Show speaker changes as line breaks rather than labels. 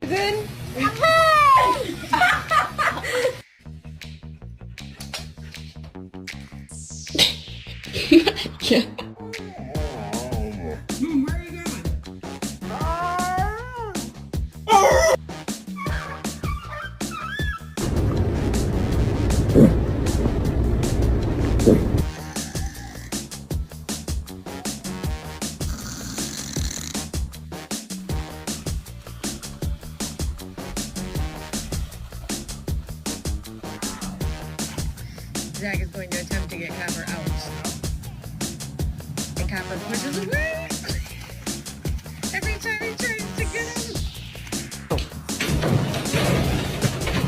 Then yeah.
Where are you going?
Zach is going to attempt to get Copper out. And Copper pushes away. Every time he tries